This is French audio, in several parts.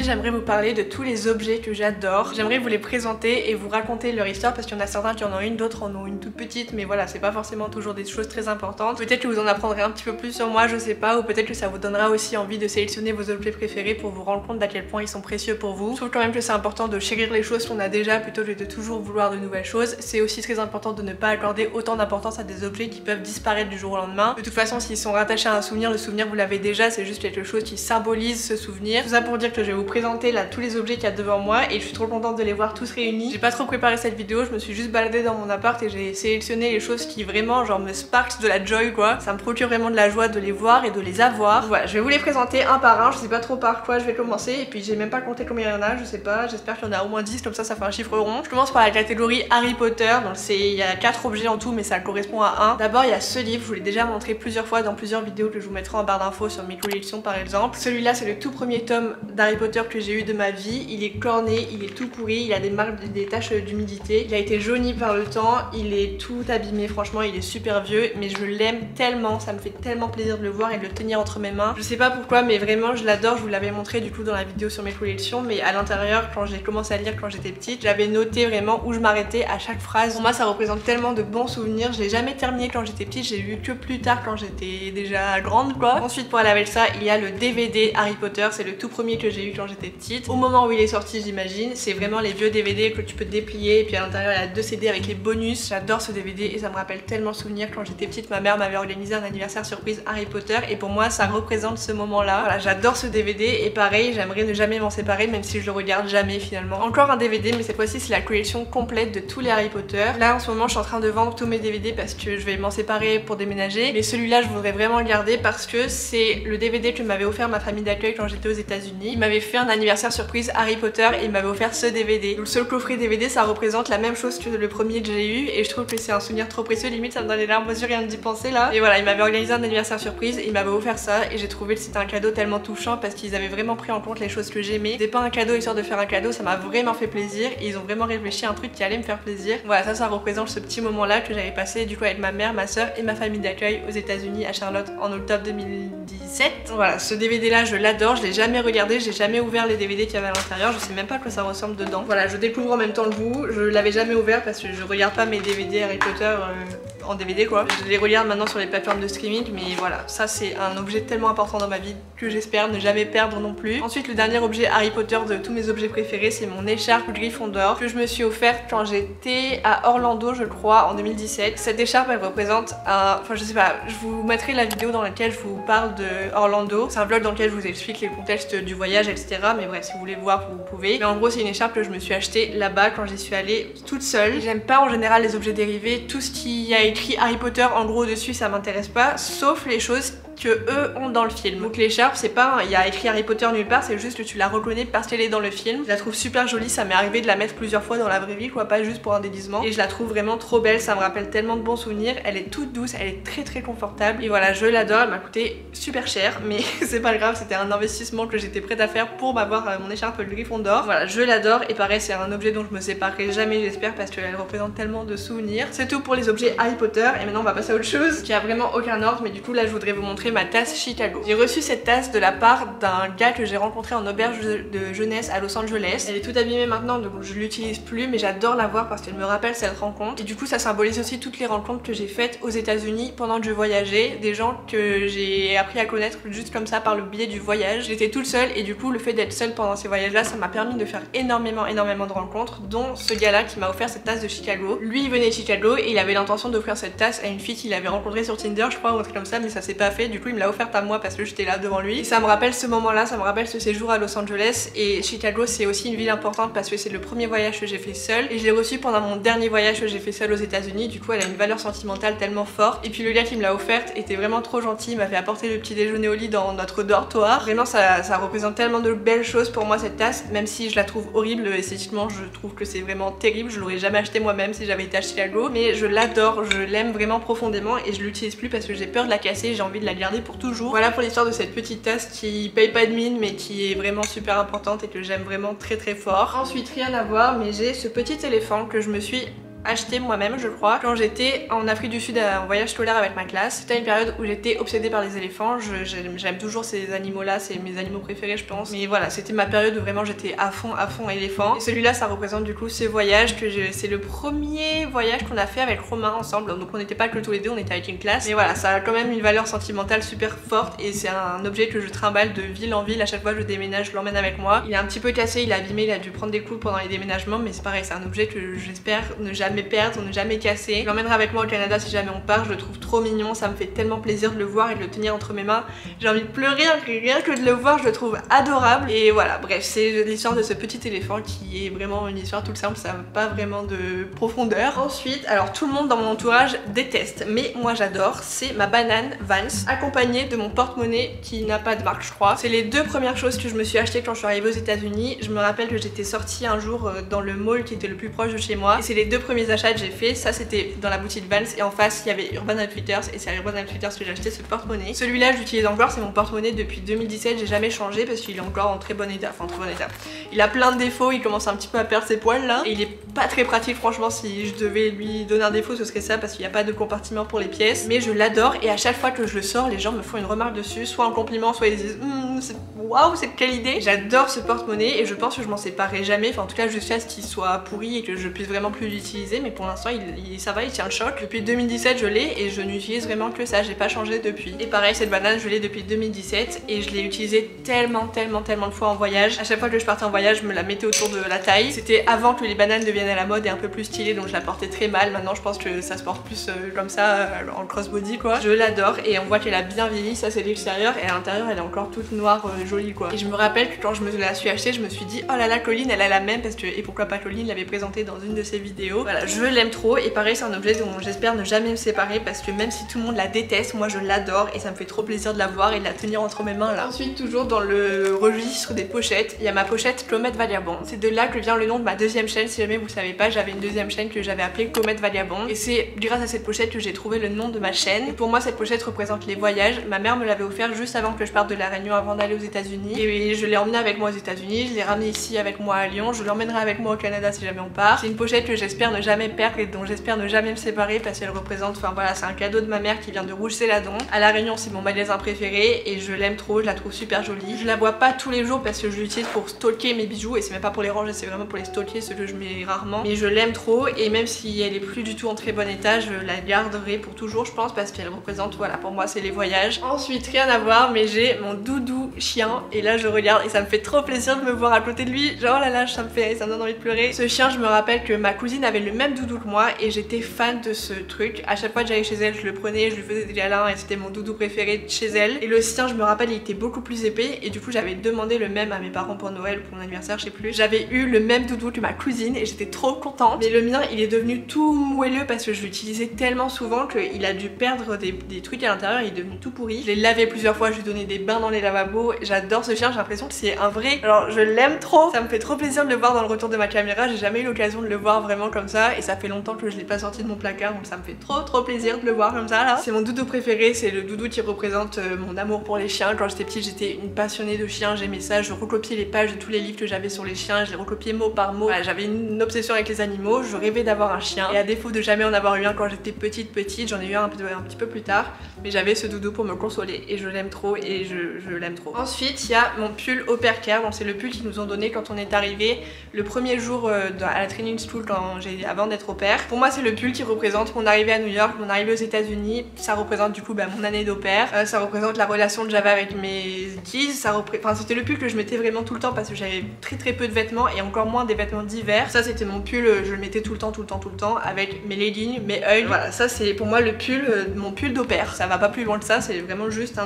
j'aimerais vous parler de tous les objets que j'adore. J'aimerais vous les présenter et vous raconter leur histoire parce qu'il y en a certains qui en ont une, d'autres en ont une toute petite, mais voilà, c'est pas forcément toujours des choses très importantes. Peut-être que vous en apprendrez un petit peu plus sur moi, je sais pas, ou peut-être que ça vous donnera aussi envie de sélectionner vos objets préférés pour vous rendre compte d'à quel point ils sont précieux pour vous. Je trouve quand même que c'est important de chérir les choses qu'on a déjà plutôt que de toujours vouloir de nouvelles choses. C'est aussi très important de ne pas accorder autant d'importance à des objets qui peuvent disparaître du jour au lendemain. De toute façon, s'ils sont rattachés à un souvenir, le souvenir vous l'avez déjà, c'est juste quelque chose qui symbolise ce souvenir. Tout ça pour dire que je vais vous présenter là tous les objets qu'il y a devant moi et je suis trop contente de les voir tous réunis. J'ai pas trop préparé cette vidéo, je me suis juste baladée dans mon appart et j'ai sélectionné les choses qui vraiment genre me sparkent de la joy quoi. Ça me procure vraiment de la joie de les voir et de les avoir. Donc voilà, je vais vous les présenter un par un, je sais pas trop par quoi je vais commencer et puis j'ai même pas compté combien il y en a, je sais pas, j'espère qu'il y en a au moins 10 comme ça fait un chiffre rond. Je commence par la catégorie Harry Potter, donc il y a 4 objets en tout mais ça correspond à 1. D'abord il y a ce livre, je vous l'ai déjà montré plusieurs fois dans plusieurs vidéos que je vous mettrai en barre d'infos sur mes collections par exemple. Celui-là c'est le tout premier tome d'Harry Potter que j'ai eu de ma vie, il est corné, il est tout pourri, il a des marques, des taches d'humidité, il a été jauni par le temps, il est tout abîmé, franchement il est super vieux mais je l'aime tellement, ça me fait tellement plaisir de le voir et de le tenir entre mes mains. Je sais pas pourquoi mais vraiment je l'adore, je vous l'avais montré du coup dans la vidéo sur mes collections, mais à l'intérieur quand j'ai commencé à lire quand j'étais petite, j'avais noté vraiment où je m'arrêtais à chaque phrase. Pour moi ça représente tellement de bons souvenirs, je l'ai jamais terminé quand j'étais petite, j'ai lu que plus tard quand j'étais déjà grande quoi. Ensuite pour aller avec ça il y a le DVD Harry Potter, c'est le tout premier que j'ai eu quand j'étais petite. Au moment où il est sorti j'imagine, c'est vraiment les vieux DVD que tu peux déplier et puis à l'intérieur il y a 2 CD avec les bonus. J'adore ce DVD et ça me rappelle tellement de souvenirs. Quand j'étais petite ma mère m'avait organisé un anniversaire surprise Harry Potter et pour moi ça représente ce moment là. Voilà, j'adore ce DVD et pareil j'aimerais ne jamais m'en séparer même si je le regarde jamais finalement. Encore un DVD mais cette fois-ci c'est la collection complète de tous les Harry Potter. Là en ce moment je suis en train de vendre tous mes DVD parce que je vais m'en séparer pour déménager, mais celui-là je voudrais vraiment le garder parce que c'est le DVD que m'avait offert ma famille d'accueil quand j'étais aux États-Unis. Ils m'avaient fait un anniversaire surprise Harry Potter et ils m'avaient offert ce DVD. Donc, le seul coffret DVD ça représente la même chose que le premier que j'ai eu et je trouve que c'est un souvenir trop précieux, limite ça me donne les larmes aux yeux rien d'y penser là. Et voilà, ils m'avaient organisé un anniversaire surprise et ils m'avaient offert ça et j'ai trouvé que c'était un cadeau tellement touchant parce qu'ils avaient vraiment pris en compte les choses que j'aimais. C'était pas un cadeau histoire de faire un cadeau, ça m'a vraiment fait plaisir et ils ont vraiment réfléchi à un truc qui allait me faire plaisir. Voilà, ça représente ce petit moment là que j'avais passé du coup avec ma mère, ma soeur et ma famille d'accueil aux États-Unis à Charlotte en octobre 2017. Voilà, ce DVD là je l'adore, je l'ai jamais regardé, j'ai jamais ouvert les DVD qu'il y avait à l'intérieur, je sais même pas à quoi ça ressemble dedans. Voilà, je découvre en même temps le goût, je l'avais jamais ouvert parce que je regarde pas mes DVD Harry Potter en DVD quoi. Je les regarde maintenant sur les plateformes de streaming mais voilà, ça c'est un objet tellement important dans ma vie que j'espère ne jamais perdre non plus. Ensuite le dernier objet Harry Potter de tous mes objets préférés c'est mon écharpe Gryffondor que je me suis offerte quand j'étais à Orlando je crois en 2017. Cette écharpe elle représente un... Enfin je sais pas, je vous mettrai la vidéo dans laquelle je vous parle de Orlando. C'est un vlog dans lequel je vous explique les contextes du voyage etc. Mais bref si vous voulez voir vous pouvez. Mais en gros c'est une écharpe que je me suis achetée là-bas quand j'y suis allée toute seule. J'aime pas en général les objets dérivés, tout ce qui a écrit Harry Potter en gros dessus ça m'intéresse pas, sauf les choses que eux ont dans le film. Donc l'écharpe c'est pas il y a écrit Harry Potter nulle part, c'est juste que tu la reconnais parce qu'elle est dans le film. Je la trouve super jolie, ça m'est arrivé de la mettre plusieurs fois dans la vraie vie quoi, pas juste pour un déguisement et je la trouve vraiment trop belle, ça me rappelle tellement de bons souvenirs, elle est toute douce, elle est très confortable et voilà je l'adore, elle m'a coûté super cher mais c'est pas grave, c'était un investissement que j'étais prête à faire pour m'avoir mon écharpe Gryffondor. Voilà je l'adore et pareil c'est un objet dont je me séparerai jamais j'espère parce qu'elle représente tellement de souvenirs. C'est tout pour les objets Harry Potter et maintenant on va passer à autre chose qui a vraiment aucun ordre mais du coup là je voudrais vous montrer ma tasse Chicago. J'ai reçu cette tasse de la part d'un gars que j'ai rencontré en auberge de jeunesse à Los Angeles. Elle est toute abîmée maintenant donc je l'utilise plus mais j'adore la voir parce qu'elle me rappelle cette rencontre et du coup ça symbolise aussi toutes les rencontres que j'ai faites aux États-Unis pendant que je voyageais, des gens que j'ai appris à connaître juste comme ça par le biais du voyage. J'étais toute seule et du coup le fait d'être seule pendant ces voyages là ça m'a permis de faire énormément de rencontres dont ce gars là qui m'a offert cette tasse de Chicago. Lui il venait de Chicago et il avait l'intention d'offrir cette tasse à une fille qu'il avait rencontrée sur Tinder je crois ou un truc comme ça mais ça s'est pas fait, du coup il me l'a offert à moi parce que j'étais là devant lui. Et ça me rappelle ce moment là, ça me rappelle ce séjour à Los Angeles et Chicago c'est aussi une ville importante parce que c'est le premier voyage que j'ai fait seule et je l'ai reçu pendant mon dernier voyage que j'ai fait seule aux États-Unis. Du coup elle a une valeur sentimentale tellement forte et puis le gars qui me l'a offerte était vraiment trop gentil, il m'a fait apporter le petit déjeuner au lit dans notre dortoir. Vraiment ça représente tellement de belles choses pour moi cette tasse, même si je la trouve horrible esthétiquement, je trouve que c'est vraiment terrible, je l'aurais jamais acheté moi-même si j'avais été à Chicago, mais je l'adore, je l'aime vraiment profondément et je l'utilise plus parce que j'ai peur de la casser, j'ai envie de la garder pour toujours. Voilà pour l'histoire de cette petite tasse qui paye pas de mine mais qui est vraiment super importante et que j'aime vraiment très fort. Ensuite rien à voir mais j'ai ce petit éléphant que je me suis acheté moi-même je crois quand j'étais en Afrique du Sud en voyage scolaire avec ma classe. C'était une période où j'étais obsédée par les éléphants, j'aime toujours ces animaux là, c'est mes animaux préférés je pense. Mais voilà, c'était ma période où vraiment j'étais à fond éléphant. Et celui-là ça représente du coup ce voyage c'est le premier voyage qu'on a fait avec Romain ensemble. Donc on n'était pas que tous les deux, on était avec une classe. Mais voilà, ça a quand même une valeur sentimentale super forte et c'est un objet que je trimballe de ville en ville. À chaque fois que je déménage, je l'emmène avec moi. Il est un petit peu cassé, il est abîmé, il a dû prendre des coups pendant les déménagements, mais c'est pareil, c'est un objet que j'espère ne jamais perdre, ne jamais casser. Je l'emmènerai avec moi au Canada si jamais on part, je le trouve trop mignon, ça me fait tellement plaisir de le voir et de le tenir entre mes mains. J'ai envie de pleurer rien que de le voir, je le trouve adorable. Et voilà, bref, c'est l'histoire de ce petit éléphant qui est vraiment une histoire toute simple, ça n'a pas vraiment de profondeur. Ensuite, alors tout le monde dans mon entourage déteste, mais moi j'adore, c'est ma banane Vans, accompagnée de mon porte-monnaie qui n'a pas de marque je crois. C'est les deux premières choses que je me suis achetées quand je suis arrivée aux États-Unis. Je me rappelle que j'étais sortie un jour dans le mall qui était le plus proche de chez moi et c'est les deux premiers achats que j'ai fait. Ça c'était dans la boutique Vans et en face il y avait Urban Outfitters et c'est à Urban Outfitters que j'ai acheté ce porte-monnaie. Celui-là je l'utilise encore, c'est mon porte-monnaie depuis 2017, j'ai jamais changé parce qu'il est encore en très bon état, enfin en très bon état. Il a plein de défauts, il commence un petit peu à perdre ses poils là et il est pas très pratique franchement. Si je devais lui donner un défaut ce serait ça parce qu'il n'y a pas de compartiment pour les pièces, mais je l'adore et à chaque fois que je le sors les gens me font une remarque dessus, soit en compliment soit ils disent waouh c'est quelle idée. J'adore ce porte-monnaie et je pense que je m'en séparerai jamais, enfin en tout cas jusqu'à ce qu'il soit pourri et que je puisse vraiment plus l'utiliser, mais pour l'instant ça va, il tient le choc. Depuis 2017 je l'ai et je n'utilise vraiment que ça, j'ai pas changé depuis. Et pareil cette banane je l'ai depuis 2017 et je l'ai utilisée tellement de fois en voyage. À chaque fois que je partais en voyage je me la mettais autour de la taille. C'était avant que les bananes deviennent à la mode et un peu plus stylées, donc je la portais très mal. Maintenant je pense que ça se porte plus comme ça en crossbody quoi. Je l'adore et on voit qu'elle a bien vieilli, ça c'est l'extérieur et à l'intérieur elle est encore toute noire jolie quoi. Et je me rappelle que quand je me la suis achetée je me suis dit oh là là Colline elle a la même parce que, et pourquoi pas Colline l'avait présentée dans une de ses vidéos. Voilà, je l'aime trop et pareil c'est un objet dont j'espère ne jamais me séparer parce que même si tout le monde la déteste, moi je l'adore et ça me fait trop plaisir de la voir et de la tenir entre mes mains là. Ensuite toujours dans le registre des pochettes, il y a ma pochette Comet Vagabond. C'est de là que vient le nom de ma deuxième chaîne, si jamais vous savez pas, j'avais une deuxième chaîne que j'avais appelée Comet Vagabond et c'est grâce à cette pochette que j'ai trouvé le nom de ma chaîne. Et pour moi cette pochette représente les voyages. Ma mère me l'avait offert juste avant que je parte de La Réunion avant d'aller aux États-Unis et je l'ai emmenée avec moi aux États-Unis, je l'ai ramenée ici avec moi à Lyon, je l'emmènerai avec moi au Canada si jamais on part. C'est une pochette que j'espère ne jamais perdre et dont j'espère ne jamais me séparer parce qu'elle représente, enfin voilà, c'est un cadeau de ma mère qui vient de Rouge-Céladon. À La Réunion c'est mon magasin préféré et je l'aime trop, je la trouve super jolie. Je la vois pas tous les jours parce que je l'utilise pour stocker mes bijoux et c'est même pas pour les ranger, c'est vraiment pour les stocker, ce que je mets rarement. Mais je l'aime trop et même si elle est plus du tout en très bon état, je la garderai pour toujours je pense parce qu'elle représente, voilà, pour moi c'est les voyages. Ensuite rien à voir mais j'ai mon doudou chien et là je regarde et ça me fait trop plaisir de me voir à côté de lui, genre oh là là ça me donne envie de pleurer. Ce chien je me rappelle que ma cousine avait le même doudou que moi et j'étais fan de ce truc. À chaque fois que j'allais chez elle je le prenais, je lui faisais des câlins et c'était mon doudou préféré de chez elle. Et le sien je me rappelle il était beaucoup plus épais et du coup j'avais demandé le même à mes parents pour Noël ou pour mon anniversaire je sais plus. J'avais eu le même doudou que ma cousine et j'étais trop contente, mais le mien il est devenu tout moelleux parce que je l'utilisais tellement souvent qu'il a dû perdre des trucs à l'intérieur, il est devenu tout pourri. Je l'ai lavé plusieurs fois, je lui ai donné des bains dans les lavabos. J'adore ce chien, j'ai l'impression que c'est un vrai, alors je l'aime trop, ça me fait trop plaisir de le voir dans le retour de ma caméra. J'ai jamais eu l'occasion de le voir vraiment comme ça et ça fait longtemps que je l'ai pas sorti de mon placard donc ça me fait trop plaisir de le voir comme ça là. C'est mon doudou préféré, c'est le doudou qui représente mon amour pour les chiens. Quand j'étais petite j'étais une passionnée de chiens, j'aimais ça, je recopiais les pages de tous les livres que j'avais sur les chiens, je les recopiais mot par mot. Voilà, j'avais une obsession avec les animaux, je rêvais d'avoir un chien et à défaut de jamais en avoir eu un quand j'étais petite, j'en ai eu un petit peu plus tard, mais j'avais ce doudou pour me consoler et je l'aime trop et je l'aime trop. Ensuite il y a mon pull Au Pair Care, donc c'est le pull qu'ils nous ont donné quand on est arrivé le premier jour à la training school avant d'être au pair. Pour moi c'est le pull qui représente mon arrivée à New York, mon arrivée aux États-Unis, ça représente du coup mon année d'au pair, ça représente la relation que j'avais avec mes kids, enfin c'était le pull que je mettais vraiment tout le temps parce que j'avais très peu de vêtements et encore moins des vêtements d'hiver. Ça c'était mon pull, je le mettais tout le temps avec mes leggings, mes hugs. Voilà, ça c'est pour moi le pull, mon pull d'au pair. Ça va pas plus loin que ça, c'est vraiment juste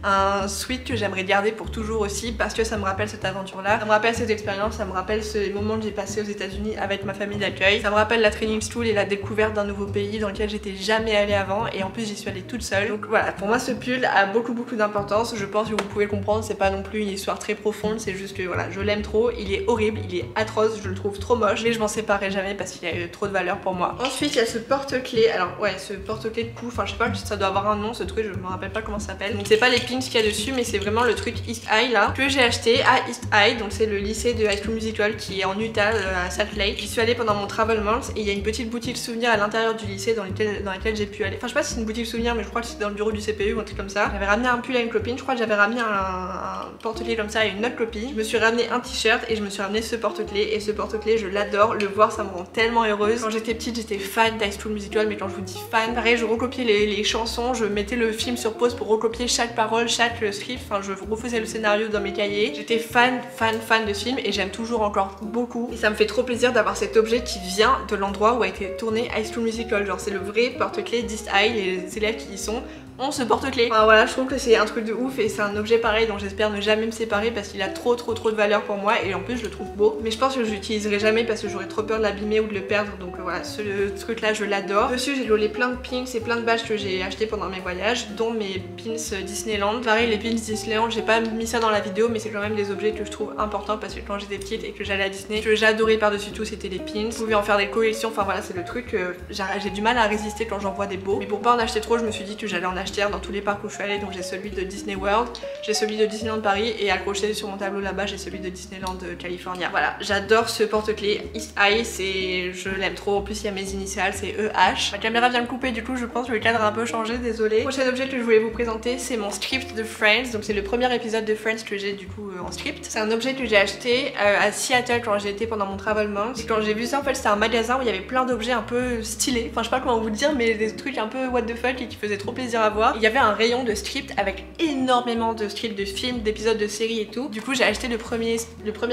un sweat que j'aimerais garder pour toujours aussi parce que ça me rappelle cette aventure là, ça me rappelle cette expérience, ça me rappelle ce moment que j'ai passé aux États-Unis avec ma famille d'accueil, ça me rappelle la training school et la découverte d'un nouveau pays dans lequel j'étais jamais allée avant et en plus j'y suis allée toute seule. Donc voilà, pour moi ce pull a beaucoup d'importance, je pense que vous pouvez comprendre, c'est pas non plus une histoire très profonde, c'est juste que voilà, je l'aime trop, il est horrible, il est atroce, je le trouve trop moche mais je m'en séparerai jamais parce qu'il a trop de valeur pour moi. Ensuite il y a ce porte-clés, alors ouais ce porte-clés de cou, enfin je sais pas, ça doit avoir un nom ce truc, je me rappelle pas comment ça s'appelle. Donc c'est pas les pins qu'il y a dessus mais c'est vraiment le truc truc East High là que j'ai acheté à East High, donc c'est le lycée de High School Musical qui est en Utah à Salt Lake. J'y suis allée pendant mon travel month et il y a une petite boutique souvenir à l'intérieur du lycée dans laquelle j'ai pu aller. Enfin je sais pas si c'est une boutique souvenir mais je crois que c'est dans le bureau du CPU ou un truc comme ça. J'avais ramené un pull à une copine, je crois que j'avais ramené un porte-clés comme ça à une autre copine. Je me suis ramené un t-shirt et je me suis ramené ce porte-clés et ce porte-clés je l'adore, le voir ça me rend tellement heureuse. Quand j'étais petite j'étais fan d'High School Musical, mais quand je vous dis fan, pareil je recopiais les chansons, je mettais le film sur pause pour recopier chaque parole, chaque script, enfin je refaisais le scénario dans mes cahiers. J'étais fan de ce film et j'aime toujours encore beaucoup et ça me fait trop plaisir d'avoir cet objet qui vient de l'endroit où a été tourné High School Musical. Genre c'est le vrai porte-clés d'East High, les élèves qui y sont on se porte-clés. Enfin voilà, je trouve que c'est un truc de ouf et c'est un objet pareil dont j'espère ne jamais me séparer parce qu'il a trop de valeur pour moi et en plus je le trouve beau. Mais je pense que je l'utiliserai jamais parce que j'aurais trop peur de l'abîmer ou de le perdre, donc voilà, ce truc là je l'adore. Dessus j'ai collé plein de pins et plein de badges que j'ai acheté pendant mes voyages, dont mes pins Disneyland. Pareil les pins Disneyland, j'ai pas mis ça dans la vidéo mais c'est quand même des objets que je trouve importants parce que quand j'étais petite et que j'allais à Disney, ce que j'adorais par-dessus tout c'était les pins. Vous pouvez en faire des collections, enfin voilà c'est le truc, j'ai du mal à résister quand j'en vois des beaux. Mais pour pas en acheter trop je me suis dit que j'allais en acheter dans tous les parcs où je suis allée, donc j'ai celui de Disney World, j'ai celui de Disneyland Paris et accroché sur mon tableau là-bas j'ai celui de Disneyland California. Voilà, j'adore ce porte-clés East High, je l'aime trop, en plus il y a mes initiales, c'est EH. Ma caméra vient de couper du coup je pense que le cadre a un peu changé, désolé. Prochain objet que je voulais vous présenter c'est mon script de Friends, donc c'est le premier épisode de Friends que j'ai du coup en script. C'est un objet que j'ai acheté à Seattle quand j'ai été pendant mon travel month. Et quand j'ai vu ça en fait c'était un magasin où il y avait plein d'objets un peu stylés, enfin je sais pas comment vous le dire mais des trucs un peu what the fuck et qui faisaient trop plaisir à voir. Il y avait un rayon de script avec énormément de scripts de films, d'épisodes de séries et tout. Du coup j'ai acheté le premier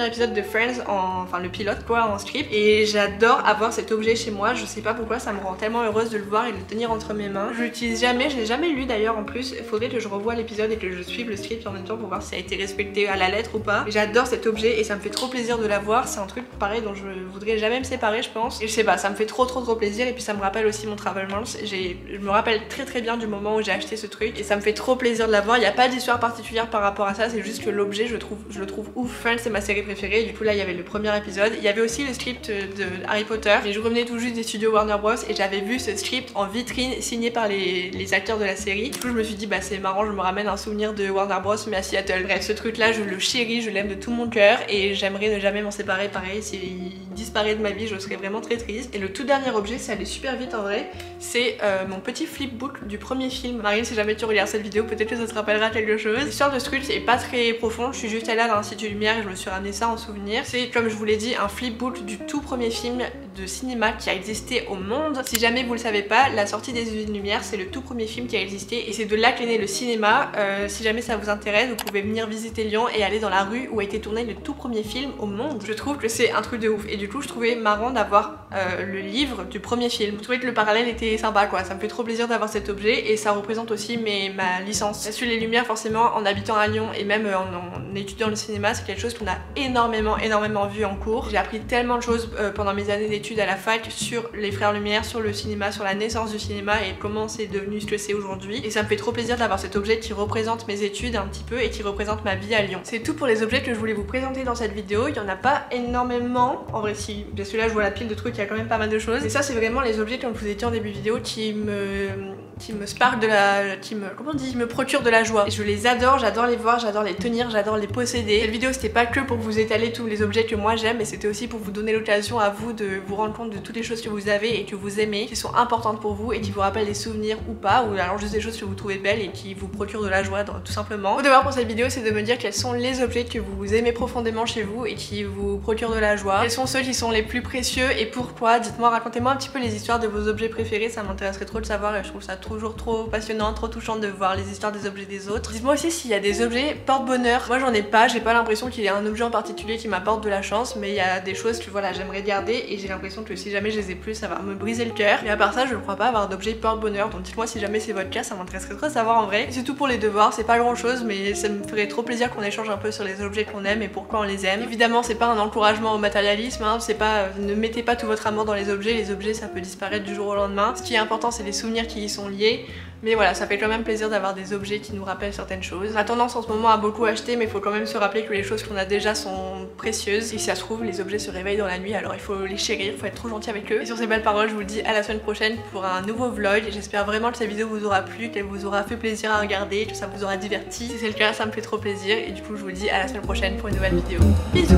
épisode de Friends, enfin le pilote quoi, en script et j'adore avoir cet objet chez moi. Je sais pas pourquoi, ça me rend tellement heureuse de le voir et de le tenir entre mes mains. Je l'utilise jamais, je l'ai jamais lu d'ailleurs en plus. Il faudrait que je revoie l'épisode et que je suive le script en même temps pour voir si ça a été respecté à la lettre ou pas. J'adore cet objet et ça me fait trop plaisir de l'avoir. C'est un truc pareil dont je voudrais jamais me séparer je pense. Et je sais pas, ça me fait trop plaisir et puis ça me rappelle aussi mon travel month. Je me rappelle très bien du moment où j'ai acheté ce truc et ça me fait trop plaisir de l'avoir. Il n'y a pas d'histoire particulière par rapport à ça, c'est juste que l'objet je le trouve ouf. Friends c'est ma série préférée, du coup là il y avait le premier épisode. Il y avait aussi le script de Harry Potter, mais je revenais tout juste des studios Warner Bros et j'avais vu ce script en vitrine signé par les acteurs de la série. Du coup je me suis dit bah c'est marrant, je me ramène un souvenir de Warner Bros mais à Seattle. Bref, ce truc là je le chéris, je l'aime de tout mon cœur et j'aimerais ne jamais m'en séparer. Pareil, s'il disparaît de ma vie je serais vraiment très triste. Et le tout dernier objet, c'est allé super vite en vrai, c'est mon petit flipbook du premier film. Marine, si jamais tu regardes cette vidéo peut-être que ça te rappellera quelque chose. L'histoire de ce truc c'est pas très profond, je suis juste allée à l'Institut Lumière et je me suis ramené ça en souvenir. C'est comme je vous l'ai dit un flipbook du tout premier film de cinéma qui a existé au monde. Si jamais vous le savez pas, La Sortie des Usines Lumière c'est le tout premier film qui a existé et c'est de là qu'est né le cinéma. Si jamais ça vous intéresse vous pouvez venir visiter Lyon et aller dans la rue où a été tourné le tout premier film au monde. Je trouve que c'est un truc de ouf et du coup je trouvais marrant d'avoir le livre du premier film. Je trouvais que le parallèle était sympa quoi, ça me fait trop plaisir d'avoir cet objet et ça représente aussi ma licence. Sur les Lumières forcément en habitant à Lyon et même en étudiant le cinéma c'est quelque chose qu'on a énormément vu en cours. J'ai appris tellement de choses pendant mes années d'études à la fac sur les frères Lumière, sur le cinéma, sur la naissance du cinéma et comment c'est devenu ce que c'est aujourd'hui. Et ça me fait trop plaisir d'avoir cet objet qui représente mes études un petit peu et qui représente ma vie à Lyon. C'est tout pour les objets que je voulais vous présenter dans cette vidéo. Il y en a pas énormément, en vrai si, parce que là je vois la pile de trucs, il y a quand même pas mal de choses. Et ça c'est vraiment les objets comme je vous ai dit en début de vidéo qui me spark de la... comment on dit, me procure de la joie. Et je les adore, j'adore les voir, j'adore les tenir, j'adore les posséder. Cette vidéo c'était pas que pour vous étaler tous les objets que moi j'aime, mais c'était aussi pour vous donner l'occasion à vous de vous rendre compte de toutes les choses que vous avez et que vous aimez, qui sont importantes pour vous et qui vous rappellent des souvenirs ou pas, ou alors juste des choses que vous trouvez belles et qui vous procurent de la joie tout simplement. Mon devoir pour cette vidéo c'est de me dire quels sont les objets que vous aimez profondément chez vous et qui vous procurent de la joie. Quels sont ceux qui sont les plus précieux et pourquoi. Dites-moi, racontez-moi un petit peu les histoires de vos objets préférés, ça m'intéresserait trop de savoir et je trouve ça toujours trop passionnant, trop touchant de voir les histoires des objets des autres. Dites-moi aussi s'il y a des objets porte-bonheur. Moi j'en ai pas, j'ai pas l'impression qu'il y a un objet en particulier qui m'apporte de la chance, mais il y a des choses que voilà j'aimerais garder et j'ai l'impression que si jamais je les ai plus ça va me briser le cœur. Mais à part ça je ne crois pas avoir d'objet porte-bonheur, donc dites-moi si jamais c'est votre cas, ça m'intéresserait trop de savoir en vrai. C'est tout pour les devoirs, c'est pas grand chose mais ça me ferait trop plaisir qu'on échange un peu sur les objets qu'on aime et pourquoi on les aime. Évidemment c'est pas un encouragement au matérialisme, hein, c'est pas, ne mettez pas tout votre amour dans les objets ça peut disparaître du jour au lendemain. Ce qui est important c'est les souvenirs qui y sont liés. Mais voilà, ça fait quand même plaisir d'avoir des objets qui nous rappellent certaines choses. On a tendance en ce moment à beaucoup acheter, mais il faut quand même se rappeler que les choses qu'on a déjà sont précieuses. Et si ça se trouve, les objets se réveillent dans la nuit, alors il faut les chérir, il faut être trop gentil avec eux. Et sur ces belles paroles, je vous dis à la semaine prochaine pour un nouveau vlog. J'espère vraiment que cette vidéo vous aura plu, qu'elle vous aura fait plaisir à regarder, que ça vous aura diverti. Si c'est le cas, ça me fait trop plaisir. Et du coup, je vous dis à la semaine prochaine pour une nouvelle vidéo. Bisous.